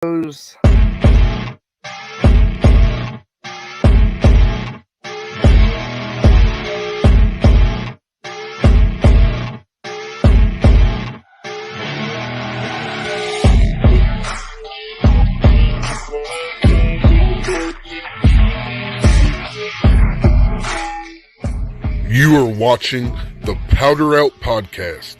goes. You are watching the Powder Out Podcast.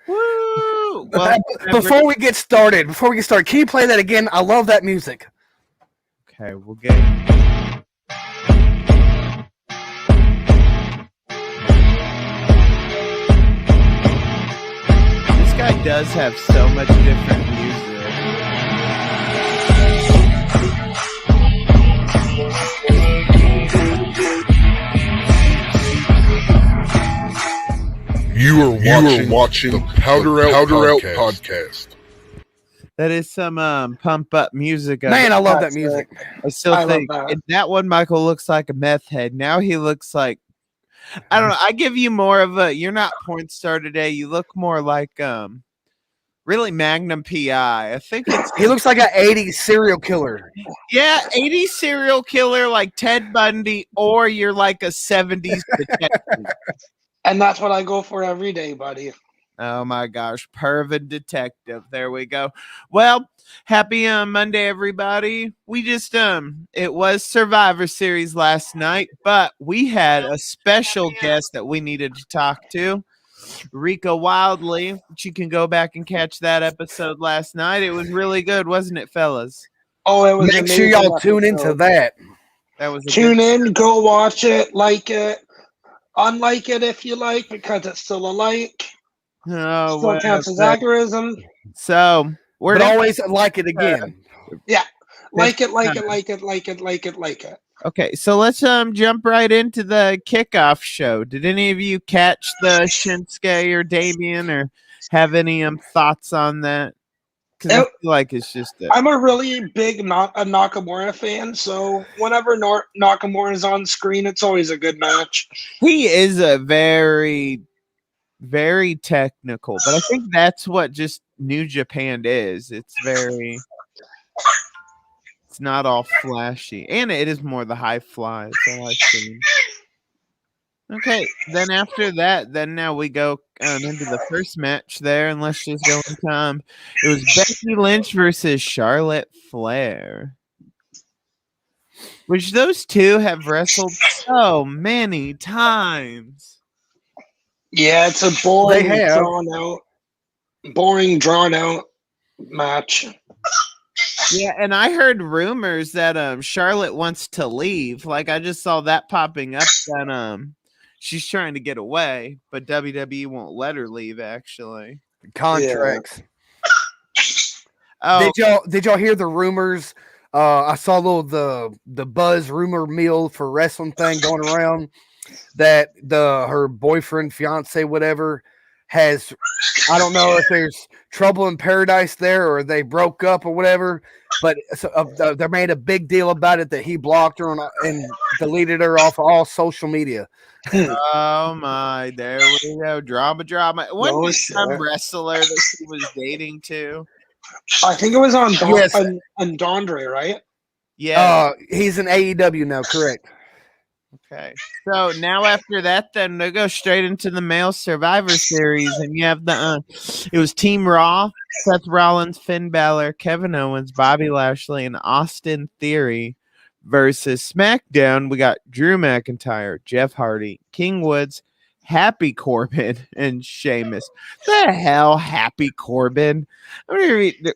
Woo! Well, Before we get started, can you play that again? I love that music. okay, we'll get. This guy does have so much different music. You are watching the Powder Out Podcast. That is some pump up music. Man, I love that music. I still think that one Michael looks like a meth head. Now he looks like, I don't know. I give you more of a, you're not porn star today. You look more like really Magnum PI. I think he looks like an 80s serial killer. Yeah, 80s serial killer like Ted Bundy, or you're like a 70s detective. And that's what I go for every day, buddy. Oh my gosh, pervin detective. There we go. Well, happy Monday, everybody. We just it was Survivor Series last night, but we had a special guest that we needed to talk to. Rika Wildly. You can go back and catch that episode last night. It was really good, wasn't it, fellas? Oh, it was Make sure y'all tune into that. That was tune in, go watch it, like it, unlike it if you like, because it's still a like. Oh, still counts as algorithm. So we're always like it again. Yeah, like it. Okay, so let's jump right into the kickoff show. Did any of you catch the Shinsuke or Damien, or have any thoughts on that? Because I feel like it's just I'm a really big Nakamura fan, so whenever Nakamura is on screen, it's always a good match. He is a very, very technical, but I think that's what just New Japan is. It's not all flashy, and it is more the high fly. That's all I've seen. Okay, then after that, now we go into the first match there, and let's just go in time. It was Becky Lynch versus Charlotte Flair, which those two have wrestled so many times. Yeah, it's a boring, drawn out match. Yeah, and I heard rumors that Charlotte wants to leave. Like, I just saw that popping up that she's trying to get away, but WWE won't let her leave, actually. Contracts. Yeah. Oh, did y'all hear the rumors? I saw the buzz rumor mill for wrestling thing going around that her boyfriend, fiance, whatever, has, I don't know if there's trouble in paradise there or they broke up or whatever, but they made a big deal about it that he blocked her and deleted her off all social media. Oh my, there we go. Drama. What some wrestler that she was dating too? I think it was on Dondre, right? Yeah. He's in AEW now, correct. Okay. So now after that, then they go straight into the male Survivor Series, and you have it was Team Raw, Seth Rollins, Finn Balor, Kevin Owens, Bobby Lashley, and Austin Theory versus SmackDown. We got Drew McIntyre, Jeff Hardy, King Woods, Happy Corbin, and Sheamus. The hell, Happy Corbin? I'm gonna read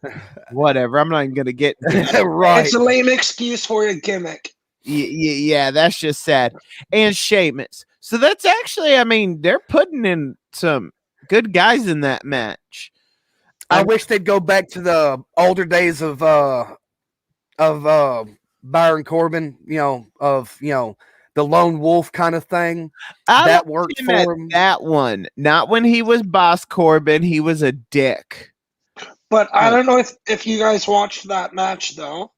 whatever. I'm not even gonna get right. It's a lame excuse for a gimmick. Yeah, that's just sad. And Sheamus. So that's actually, I mean, they're putting in some good guys in that match. I wish they'd go back to the older days of Byron Corbin, the lone wolf kind of thing. That worked for him. That one. Not when he was Boss Corbin, he was a dick. But I don't know if you guys watched that match though.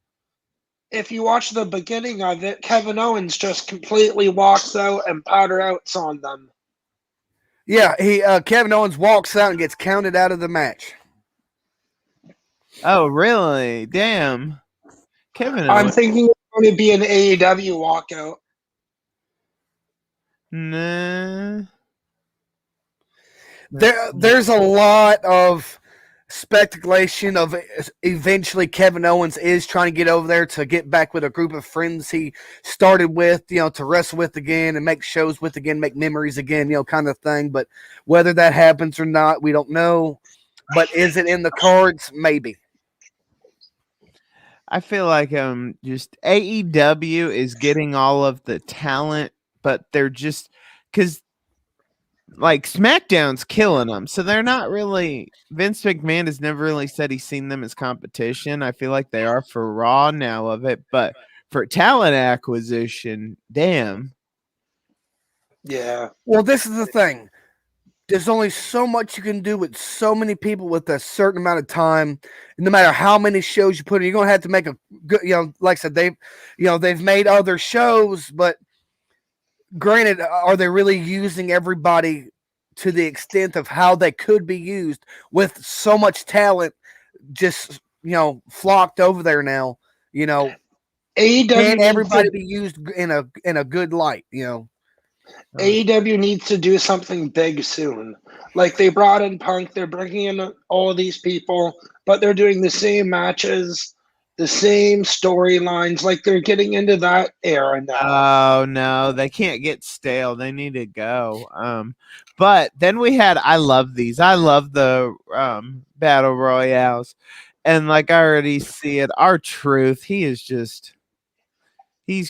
If you watch the beginning of it, Kevin Owens just completely walks out and powder outs on them. Yeah, Kevin Owens walks out and gets counted out of the match. Oh, really? Damn. Kevin I'm Owens. thinking it's going to be an AEW walkout. Nah. There's a lot of speculation of eventually Kevin Owens is trying to get over there to get back with a group of friends he started with, to wrestle with again and make shows with again, make memories again, kind of thing. But whether that happens or not, we don't know. But is it in the cards? Maybe. I feel like just AEW is getting all of the talent, but they're just because like SmackDown's killing them, so they're not really. Vince McMahon has never really said he's seen them as competition. I feel like they are for Raw now of it, but for talent acquisition, damn. Yeah. Well, this is the thing. There's only so much you can do with so many people with a certain amount of time. No matter how many shows you put in, you're gonna have to make a good. Like I said, they've made other shows, but granted, are they really using everybody to the extent of how they could be used with so much talent just flocked over there now? AEW Can needs everybody to be used in a good light? AEW needs to do something big soon. Like they brought in Punk, they're bringing in all of these people, but they're doing the same matches, the same storylines. Like they're getting into that era now. Oh no, they can't get stale. They need to go. But then we had I love these. I love the battle royales. And like I already see it, R-Truth, he's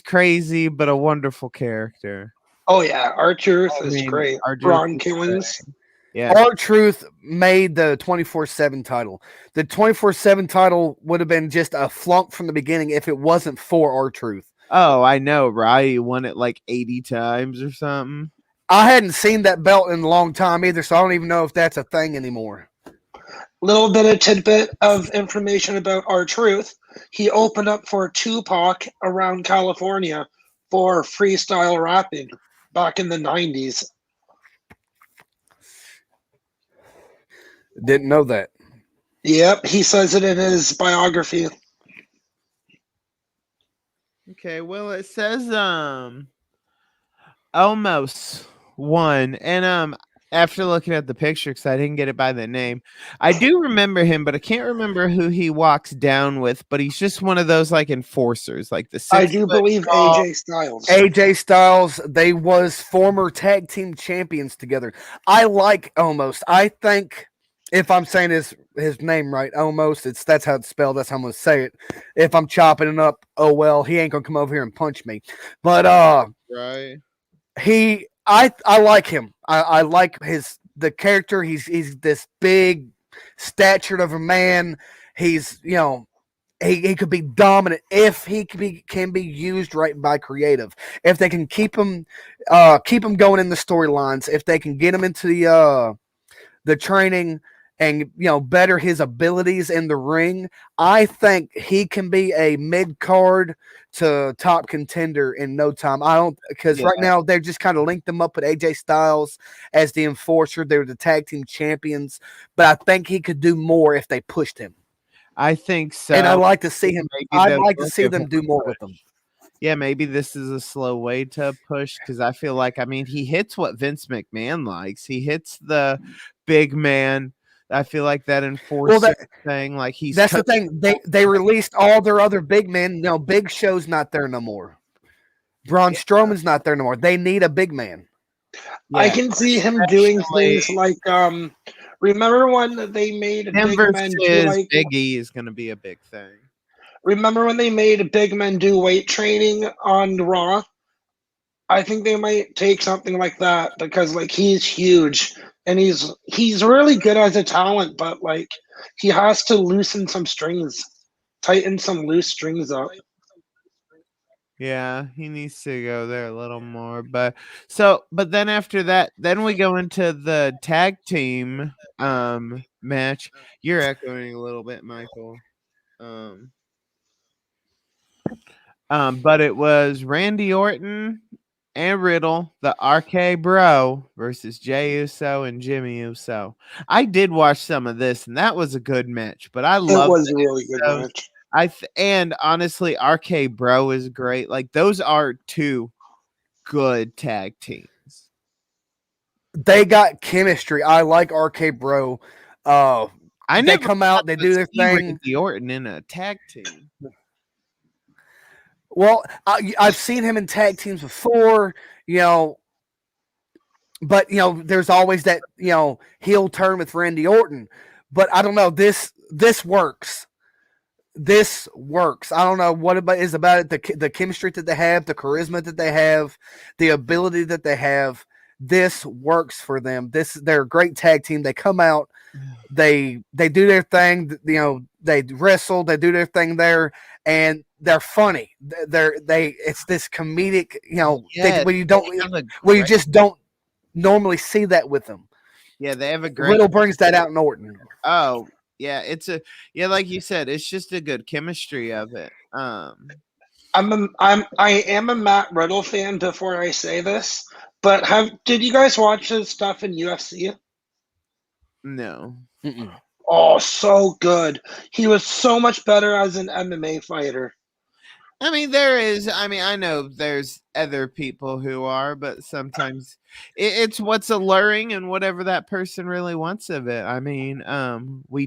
crazy, but a wonderful character. Oh yeah, R-Truth I is mean, great. R-Truth Ron is Killings. Yeah. R-Truth made the 24/7 title. The 24/7 title would have been just a flunk from the beginning if it wasn't for R-Truth. Oh, I know, right? He won it like 80 times or something. I hadn't seen that belt in a long time either, so I don't even know if that's a thing anymore. Little bit of tidbit of information about R-Truth. He opened up for Tupac around California for freestyle rapping back in the 90s. Didn't know that. Yep, he says it in his biography. Okay, well it says almost one. And after looking at the picture, because I didn't get it by the name, I do remember him, but I can't remember who he walks down with. But he's just one of those like enforcers, like the I 6 do foot believe tall. AJ Styles. AJ Styles, they was former tag team champions together. I like Almost. I think if I'm saying his name right, Almost, that's how it's spelled. That's how I'm gonna say it. If I'm chopping it up, oh well, he ain't gonna come over here and punch me. But Right. I like him. I like the character. He's this big statured of a man. He's he could be dominant if he can be used right by creative. If they can keep him going in the storylines, if they can get him into the training and better his abilities in the ring, I think he can be a mid-card to top contender in no time. I don't, because right now they're just kind of linked them up with AJ Styles as the enforcer. They're the tag team champions, but I think he could do more if they pushed him. I think so. And I like to see him. I'd like to see them do more with him. Yeah, maybe this is a slow way to push because I feel like, I mean, he hits what Vince McMahon likes. He hits the big man. I feel like that enforcer thing, like that's the thing. They released all their other big men. No, Big Show's not there no more. Braun Strowman's not there no more. They need a big man. Yeah, I can see him doing things like remember when they made him big men do like Big E is going to be a big thing. Remember when they made big men do weight training on Raw? I think they might take something like that because like he's huge and he's really good as a talent, but like he has to loosen some strings, tighten some loose strings up. Yeah, he needs to go there a little more. But then after that, then we go into the tag team match. You're echoing a little bit, Michael. But it was Randy Orton and Riddle, the RK Bro versus Jey Uso and Jimmy Uso. I did watch some of this, and that was a good match. But I It love was a really good Usos. match. And honestly, RK Bro is great. Like those are two good tag teams. They got chemistry. I like RK Bro. I They never come out, they do their see thing. Randy Orton in a tag team. Well, I've seen him in tag teams before, but there's always that heel turn with Randy Orton. But I don't know. This works. This works. I don't know what it is about it. The chemistry that they have, the charisma that they have, the ability that they have. This works for them. They're a great tag team. They come out, they do their thing. They wrestle. They do their thing there, and they're funny. It's this comedic. Yes, where you just don't normally see that with them. Yeah, they have a great. Riddle brings that out in Orton. Oh yeah, like you said, it's just a good chemistry of it. I am a Matt Riddle fan. Before I say this, but did you guys watch his stuff in UFC? No. Mm-mm. Oh, so good. He was so much better as an MMA fighter. I mean, I know there's other people who are, but sometimes it's what's alluring and whatever that person really wants of it. I mean,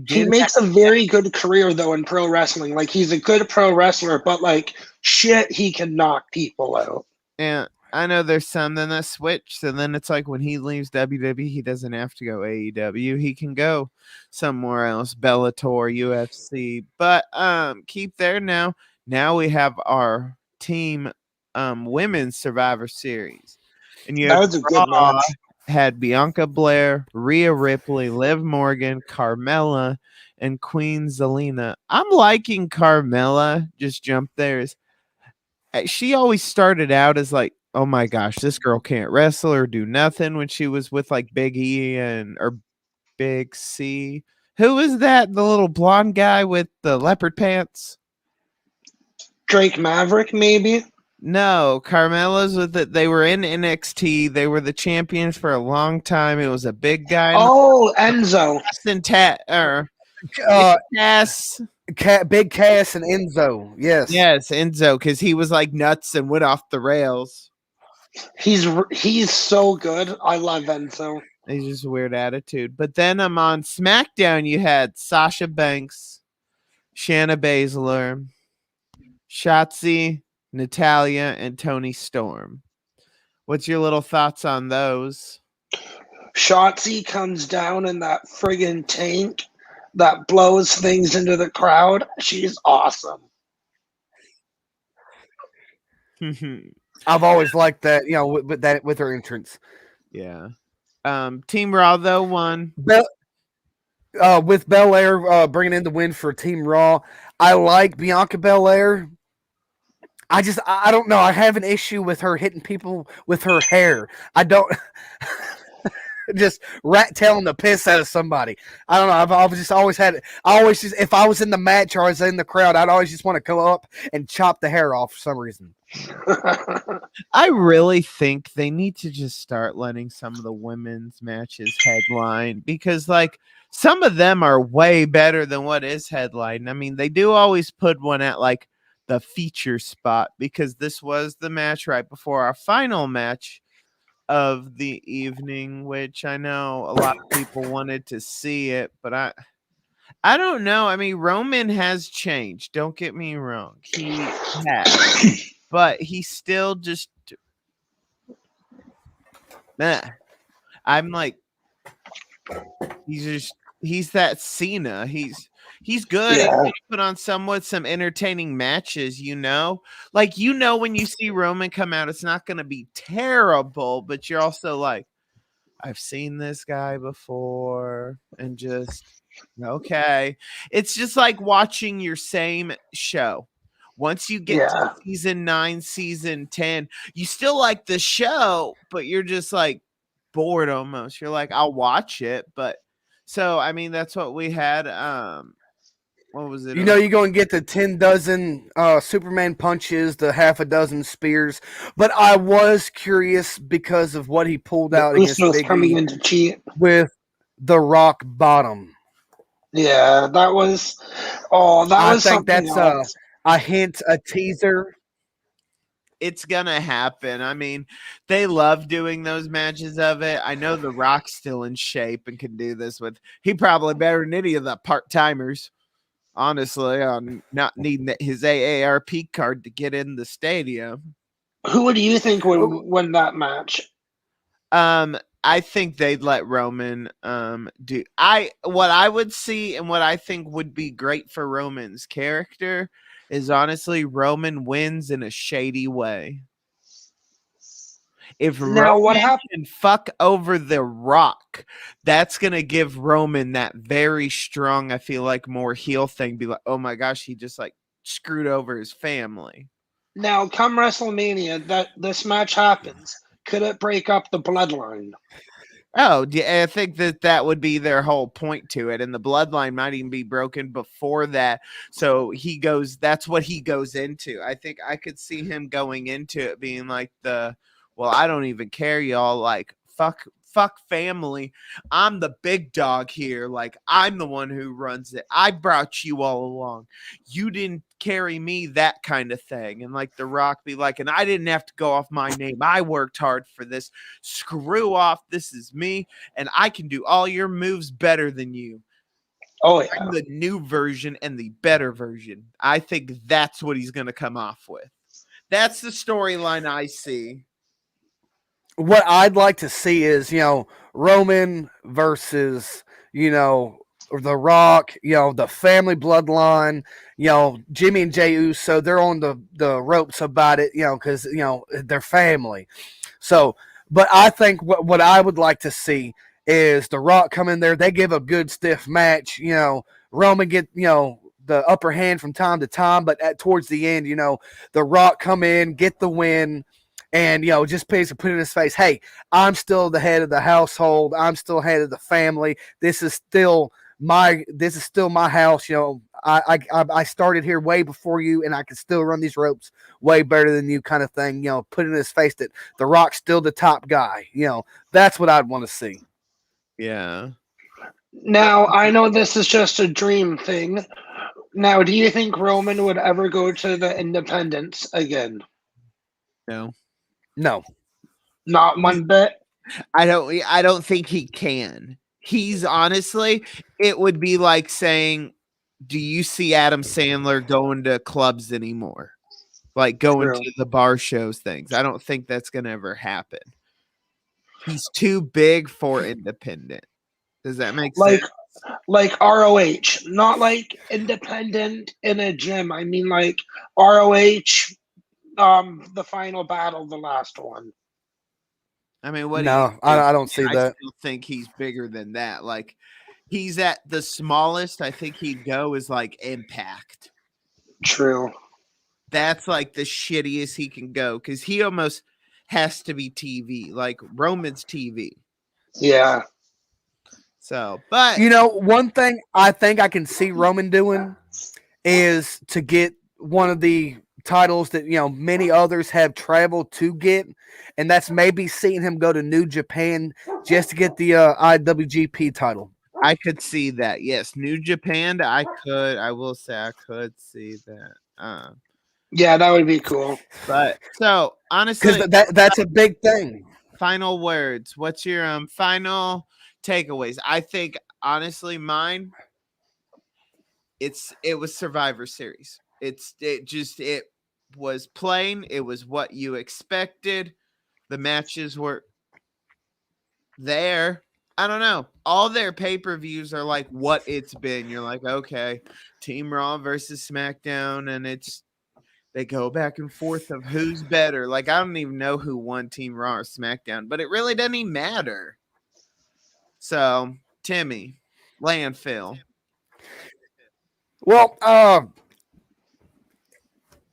he makes a very good career though in pro wrestling. Like he's a good pro wrestler, but like shit, he can knock people out. And I know there's some that switch, and then it's like when he leaves WWE, he doesn't have to go AEW. He can go somewhere else, Bellator, UFC. But keep there now. Now we have our team women's Survivor Series. And that was a good match. Had Bianca Belair, Rhea Ripley, Liv Morgan, Carmella, and Queen Zelena. I'm liking Carmella. Just jump there. She always started out as like, oh my gosh, this girl can't wrestle or do nothing when she was with like Big E or Big C. Who is that? The little blonde guy with the leopard pants? Drake Maverick, maybe? No, Carmella's with it. They were in NXT. They were the champions for a long time. It was a big guy. Oh, Enzo. Cass. Big Cass and Enzo. Yes, Enzo, because he was like nuts and went off the rails. He's so good. I love Enzo. He's just a weird attitude. But then on SmackDown, you had Sasha Banks, Shayna Baszler, Shotzi, Natalya, and Toni Storm. What's your little thoughts on those? Shotzi comes down in that friggin' tank that blows things into the crowd. She's awesome. I've always liked that, with her entrance. Yeah. Team Raw though won. With Belair bringing in the win for Team Raw. I like Bianca Belair. I don't know. I have an issue with her hitting people with her hair. I don't just rat tailing the piss out of somebody. I don't know. I've just always had it. If I was in the match or I was in the crowd, I'd always just want to come up and chop the hair off for some reason. I really think they need to just start letting some of the women's matches headline, because like some of them are way better than what is headline. I mean, they do always put one at like the feature spot, because this was the match right before our final match of the evening, which I know a lot of people wanted to see it, but I don't know. I mean, Roman has changed. Don't get me wrong. He has. But he's still just I'm like, he's that Cena. He's good. Yeah. He put on somewhat some entertaining matches, like, when you see Roman come out, it's not going to be terrible, but you're also like, I've seen this guy before, and just okay. It's just like watching your same show. Once you get to season 9, season 10, you still like the show, but you're just like bored almost. You're like, I'll watch it, but so I mean that's what we had. What was it? You know, you're going to get the 10 dozen Superman punches, the half a dozen spears. But I was curious because of what he pulled The out against Usos Big coming E in to cheat. with the rock bottom. Yeah, that was. Oh, that I was think something that's else. a hint, a teaser. It's gonna happen. I mean, they love doing those matches of it. I know The Rock's still in shape and can do this with. He probably better than any of the part timers. Honestly, on not needing his AARP card to get in the stadium. Who do you think would win that match? I think they'd let Roman do what I would see and what I think would be great for Roman's character is honestly Roman wins in a shady way. If Now, what Roman happened? can fuck over The Rock, that's gonna give Roman that very strong, I feel like, more heel thing. Be like, oh my gosh, he just like screwed over his family. Now, come WrestleMania, that this match happens. Could it break up the bloodline? Oh, yeah, I think that would be their whole point to it, and the bloodline might even be broken before that. So he goes. That's what he goes into. I think I could see him going into it being like well, I don't even care, y'all. Like fuck family. I'm the big dog here. Like I'm the one who runs it. I brought you all along. You didn't carry me, that kind of thing. And like The Rock be like, and I didn't have to go off my name. I worked hard for this. Screw off. This is me. And I can do all your moves better than you. Oh yeah. I'm the new version and the better version. I think that's what he's going to come off with. That's the storyline I see. What I'd like to see is, Roman versus, The Rock, the family bloodline, Jimmy and Jey Uso, they're on the ropes about it, because, they're family. So, but I think what I would like to see is The Rock come in there, they give a good stiff match, Roman get, the upper hand from time to time, but towards the end, The Rock come in, get the win, and just basically put in his face, hey, I'm still the head of the household, I'm still head of the family, this is still my house. I started here way before you, and I can still run these ropes way better than you, kind of thing. Put in his face that The Rock's still the top guy. That's what I'd want to see. Yeah. Now, I know this is just a dream thing. Now, do you think Roman would ever go to the Independents again? No. Not one bit. I don't think he can. He's honestly, it would be like saying, do you see Adam Sandler going to clubs anymore? Like going True. to the bar shows things. I don't think that's going to ever happen. He's too big for independent. Does that make sense? Like ROH, not like independent in a gym. I mean like ROH, the final battle, the last one. I mean, what No, I don't see that. I still think he's bigger than that. Like he's at the smallest I think he'd go is like Impact. True. That's like the shittiest he can go because he almost has to be TV, like Roman's TV. Yeah. So, but one thing I think I can see Roman doing is to get one of the titles that many others have traveled to get, and that's maybe seeing him go to New Japan just to get the IWGP title. I could see that. Yes, New Japan. I will say I could see that. Yeah, that would be cool. But so honestly, because that's a big thing. Final words. What's your final takeaways? I think honestly, mine. It was Survivor Series. It was plain. It was what you expected. The matches were there. I don't know. All their pay-per-views are like what it's been. You're like, okay, Team Raw versus SmackDown, and they go back and forth of who's better. Like, I don't even know who won Team Raw or SmackDown, but it really doesn't even matter. So, Timmy, landfill. Well,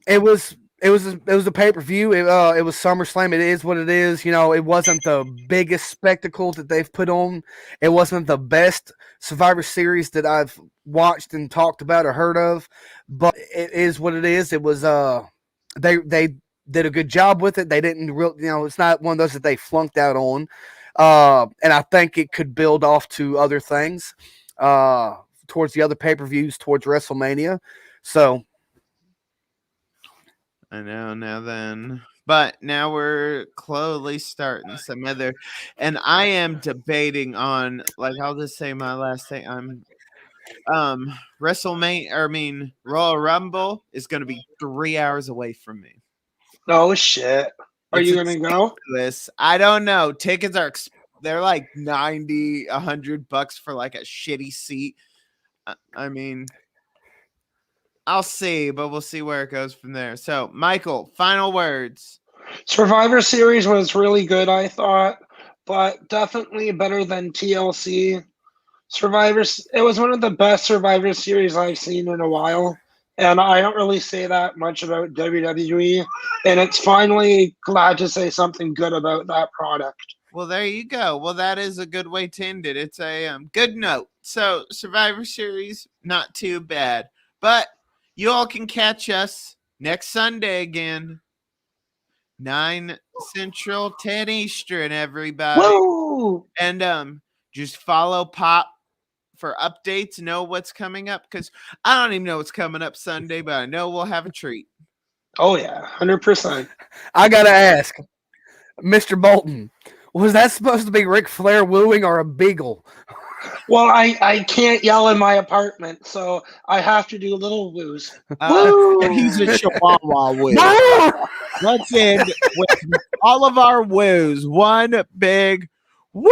it was It was a pay-per-view. It was SummerSlam. It is what it is. You know, it wasn't the biggest spectacle that they've put on. It wasn't the best Survivor Series that I've watched and talked about or heard of, but it is what it is. It was they did a good job with it. They didn't it's not one of those that they flunked out on. And I think it could build off to other things towards the other pay-per-views, towards WrestleMania. So I know now then. But now we're slowly starting some other, and I am debating on, like, I'll just say my last thing. I'm Royal Rumble is gonna be 3 hours away from me. Oh shit. Are you gonna go? I don't know. Tickets are they're like $90, $100 for like a shitty seat. I mean, I'll see, but we'll see where it goes from there. So, Michael, final words. Survivor Series was really good, I thought, but definitely better than TLC. It was one of the best Survivor Series I've seen in a while, and I don't really say that much about WWE, and it's finally glad to say something good about that product. Well, there you go. Well, that is a good way to end it. It's a good note. So, Survivor Series, not too bad. But you all can catch us next Sunday again. 9 Central, 10 Eastern, everybody. Woo! And just follow Pop for updates, know what's coming up, because I don't even know what's coming up Sunday, but I know we'll have a treat. Oh, yeah, 100%. I got to ask, Mr. Bolton, was that supposed to be Ric Flair wooing or a beagle? Well, I can't yell in my apartment, so I have to do little woos. He's a chihuahua woo. Let's end with all of our woos. One big woo!